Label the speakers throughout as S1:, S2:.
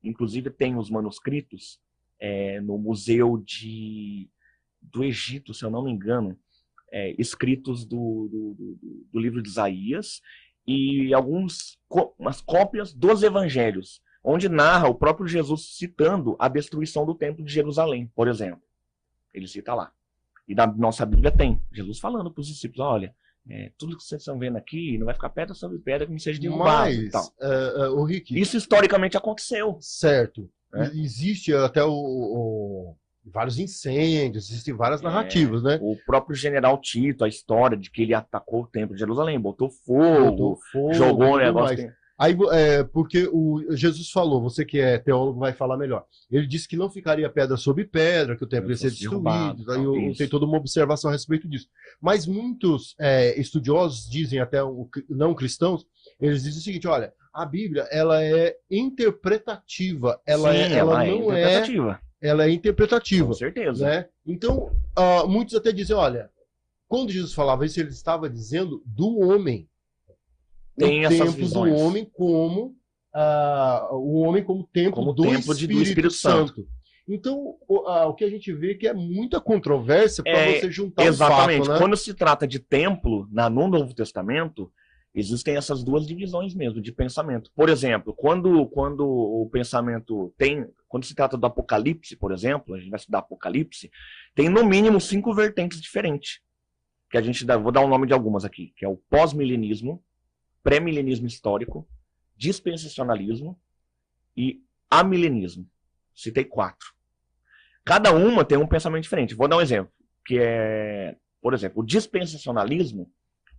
S1: Inclusive tem os manuscritos no Museu do Egito, se eu não me engano, escritos do livro de Isaías e umas cópias dos evangelhos, onde narra o próprio Jesus citando a destruição do templo de Jerusalém, por exemplo. Ele cita lá. E na nossa Bíblia tem Jesus falando para os discípulos, olha, tudo que vocês estão vendo aqui não vai ficar pedra sobre pedra que não seja derrubado.
S2: Mas, Rick,
S1: isso historicamente aconteceu.
S2: Certo. Existe até vários incêndios, existem várias narrativas, né?
S1: O próprio general Tito, a história de que ele atacou o templo de Jerusalém, botou fogo jogou um negócio.
S2: Aí, porque Jesus falou, você que é teólogo vai falar melhor. Ele disse que não ficaria pedra sobre pedra, que o templo ia ser destruído. Aí tem toda uma observação a respeito disso. Mas muitos estudiosos dizem, até não cristãos, eles dizem o seguinte, olha, a Bíblia ela é interpretativa, ela é interpretativa.
S1: Com certeza.
S2: Né? Então, muitos até dizem, olha, quando Jesus falava isso, ele estava dizendo do homem.
S1: Tem essas visões.
S2: Do homem como o homem como templo do Espírito Santo. Então, o que a gente vê é que é muita controvérsia para você juntar
S1: exatamente.
S2: o fato, né?
S1: Quando se trata de templo, no Novo Testamento, existem essas duas divisões mesmo de pensamento. Por exemplo, quando o pensamento quando se trata do Apocalipse, por exemplo, a gente vai estudar Apocalipse, tem no mínimo 5 vertentes diferentes. Que vou dar o nome de algumas aqui, que é o pós-milenismo, pré-milenismo histórico, dispensacionalismo e amilenismo. Citei 4. Cada uma tem um pensamento diferente. Vou dar um exemplo, que por exemplo, o dispensacionalismo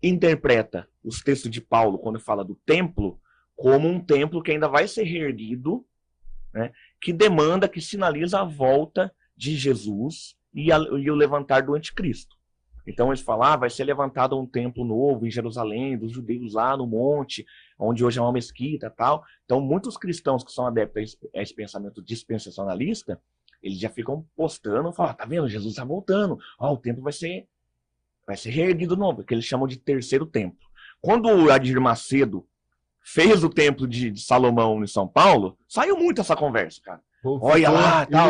S1: interpreta os textos de Paulo, quando fala do templo, como um templo que ainda vai ser reerguido, né, que demanda, que sinaliza a volta de Jesus e o levantar do anticristo. Então eles falam, vai ser levantado um templo novo em Jerusalém, dos judeus lá no monte, onde hoje é uma mesquita e tal. Então muitos cristãos que são adeptos a esse pensamento dispensacionalista, eles já ficam postando, falam, tá vendo, Jesus está voltando, o templo vai ser reerguido novo, que eles chamam de terceiro templo. Quando o Adir Macedo fez o templo de Salomão em São Paulo, saiu muito essa conversa, cara. Olha lá, tal,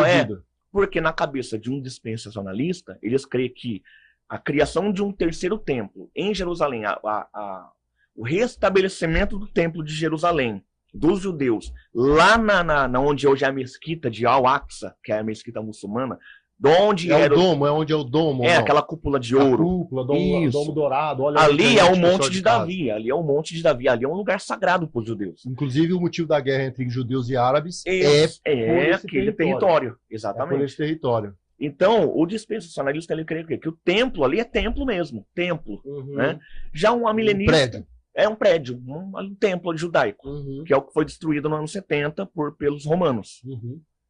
S1: porque na cabeça de um dispensacionalista, eles creem que a criação de um terceiro templo em Jerusalém, o restabelecimento do templo de Jerusalém, dos judeus, lá onde hoje é a mesquita de Al-Aqsa, que é a mesquita muçulmana, onde
S2: é o domo.
S1: Aquela cúpula de ouro.
S2: A cúpula, domo dourado. Olha
S1: ali é o Monte de Davi. Ali é o Monte de Davi. Ali é um lugar sagrado para os judeus.
S2: Inclusive, o motivo da guerra entre judeus e árabes
S1: é aquele território. Exatamente.
S2: É por esse território.
S1: Então, o dispensacionalista ele crê que o templo ali é templo mesmo. Templo. Né? Já um amilenista é um prédio. Um templo judaico. Que é o que foi destruído no ano 70 pelos romanos.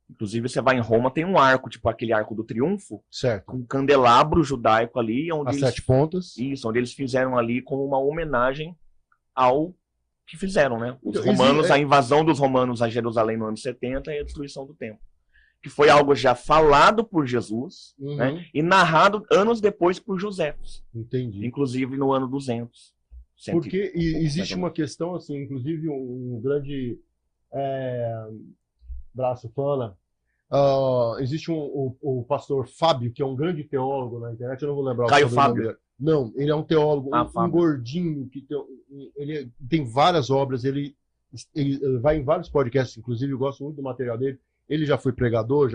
S1: Inclusive, você vai em Roma, tem um arco, tipo aquele arco do triunfo,
S2: certo,
S1: com um candelabro judaico ali.
S2: As 7 pontas.
S1: Isso, onde eles fizeram ali como uma homenagem ao que fizeram, né? Os romanos, a invasão dos romanos a Jerusalém no ano 70 e a destruição do templo. Que foi algo já falado por Jesus, né? E narrado anos depois por Joséfos.
S2: Entendi.
S1: Inclusive no ano 200.
S2: Porque existe uma questão, assim, inclusive um grande... braço fala, existe o pastor Fábio, que é um grande teólogo na internet, eu não vou lembrar
S1: Caio Fábio.
S2: Não, ele é um teólogo, um gordinho, ele tem várias obras, ele vai em vários podcasts, inclusive eu gosto muito do material dele. Ele já foi pregador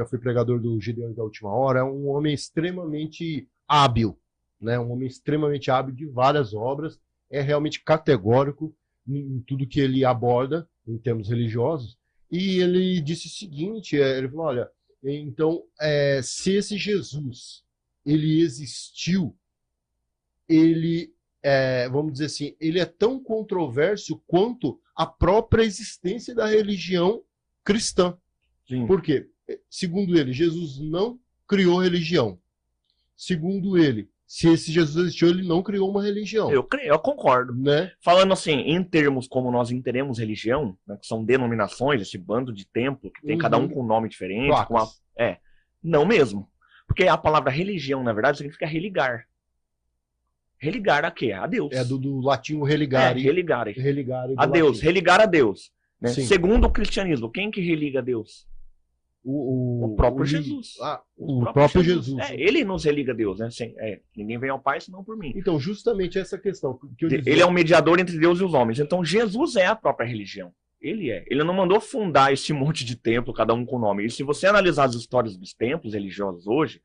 S2: do Gideões da Última Hora, é um homem extremamente hábil, né? Um homem extremamente hábil de várias obras, é realmente categórico em tudo que ele aborda em termos religiosos. E ele disse o seguinte, ele falou, olha, então, se esse Jesus, ele existiu, ele, vamos dizer assim, ele é tão controverso quanto a própria existência da religião cristã.
S1: Sim.
S2: Por quê? Segundo ele, Jesus não criou religião. Segundo ele, se esse Jesus existiu, ele não criou uma religião.
S1: Eu concordo.
S2: Né?
S1: Falando assim, em termos como nós entendemos religião, né, que são denominações, esse bando de templo, que tem cada um com um nome diferente. Não mesmo. Porque a palavra religião, na verdade, significa religar. Religar a quê? A Deus.
S2: É do latim religare.
S1: Religare.
S2: Religare
S1: a Deus. Latim. Religar a Deus. Né? Segundo o cristianismo, quem que religa a Deus? O próprio Jesus.
S2: O próprio Jesus.
S1: Ele nos religa a Deus, né? Ninguém vem ao Pai senão por mim.
S2: Então, justamente essa questão. Que eu
S1: Ele é o mediador entre Deus e os homens. Então, Jesus é a própria religião. Ele é. Ele não mandou fundar esse monte de templo, cada um com nome. E se você analisar as histórias dos templos religiosos hoje,